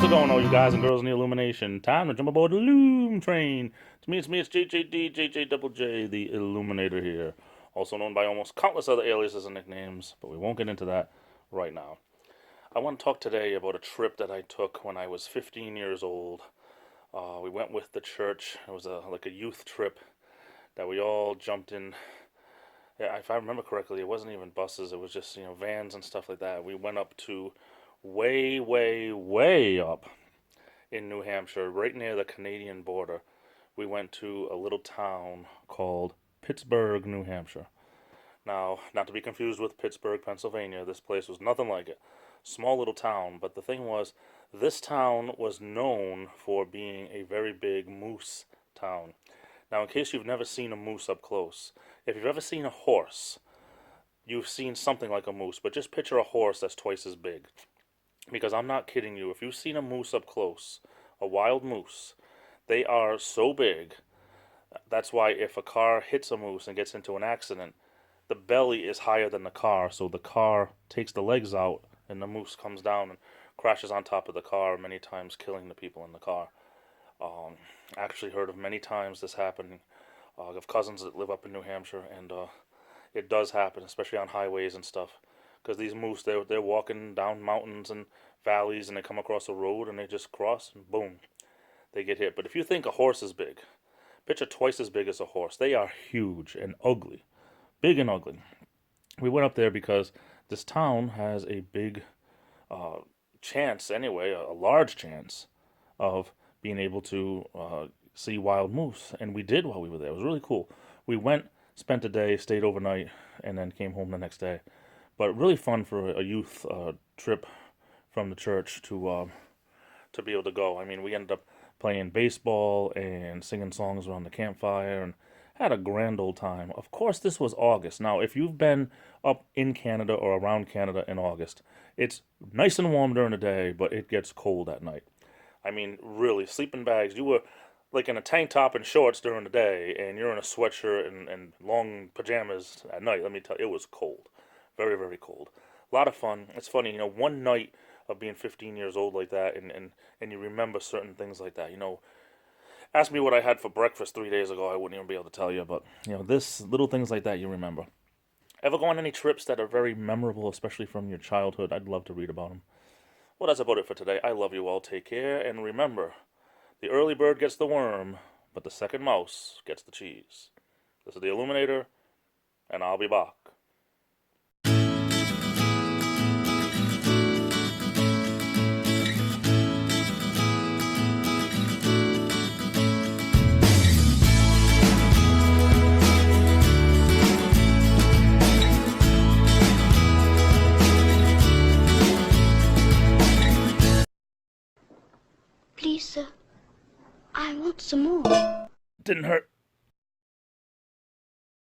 How's it going, all you guys and girls in the Illumination? Time to jump aboard the Loom train. It's JJD, the Illuminator here. Also known by almost countless other aliases and nicknames, but we won't get into that right now. I want to talk today about a trip that I took when I was 15 years old. We went with the church. It was like a youth trip that we all jumped in. Yeah, if I remember correctly, it wasn't even buses. It was just, vans and stuff like that. We went up to way, way, way up in New Hampshire, right near the Canadian border. We went to a little town called Pittsburgh, New Hampshire. Now, not to be confused with Pittsburgh, Pennsylvania, this place was nothing like it. Small little town, but the thing was, this town was known for being a very big moose town. Now, in case you've never seen a moose up close, if you've ever seen a horse, you've seen something like a moose, but just picture a horse that's twice as big. Because I'm not kidding you, if you've seen a moose up close, a wild moose, they are so big. That's why if a car hits a moose and gets into an accident, the belly is higher than the car, so the car takes the legs out and the moose comes down and crashes on top of the car, many times killing the people in the car. Actually heard of many times this happening. I have cousins that live up in New Hampshire, and it does happen, especially on highways and stuff. Because these moose, they're walking down mountains and valleys, and they come across a road, and they just cross, and boom, they get hit. But if you think a horse is big, picture twice as big as a horse. They are huge and ugly, big and ugly. We went up there because this town has a big chance, anyway, a large chance of being able to see wild moose, and we did while we were there. It was really cool. We went, spent a day, stayed overnight, and then came home the next day. But really fun for a youth trip from the church to be able to go. I mean, we ended up playing baseball and singing songs around the campfire and had a grand old time. Of course, this was August. Now, if you've been up in Canada or around Canada in August, it's nice and warm during the day, but it gets cold at night. I mean, really, sleeping bags. You were like in a tank top and shorts during the day, and you're in a sweatshirt and long pajamas at night. Let me tell you, it was cold. Very, very cold. A lot of fun. It's funny, one night of being 15 years old like that, and you remember certain things like that. Ask me what I had for breakfast 3 days ago, I wouldn't even be able to tell you, but, this little things like that you remember. Ever go on any trips that are very memorable, especially from your childhood? I'd love to read about them. Well, that's about it for today. I love you all. Take care, and remember, the early bird gets the worm, but the second mouse gets the cheese. This is the Illuminator, and I'll be back. Please, sir, I want some more. Didn't hurt.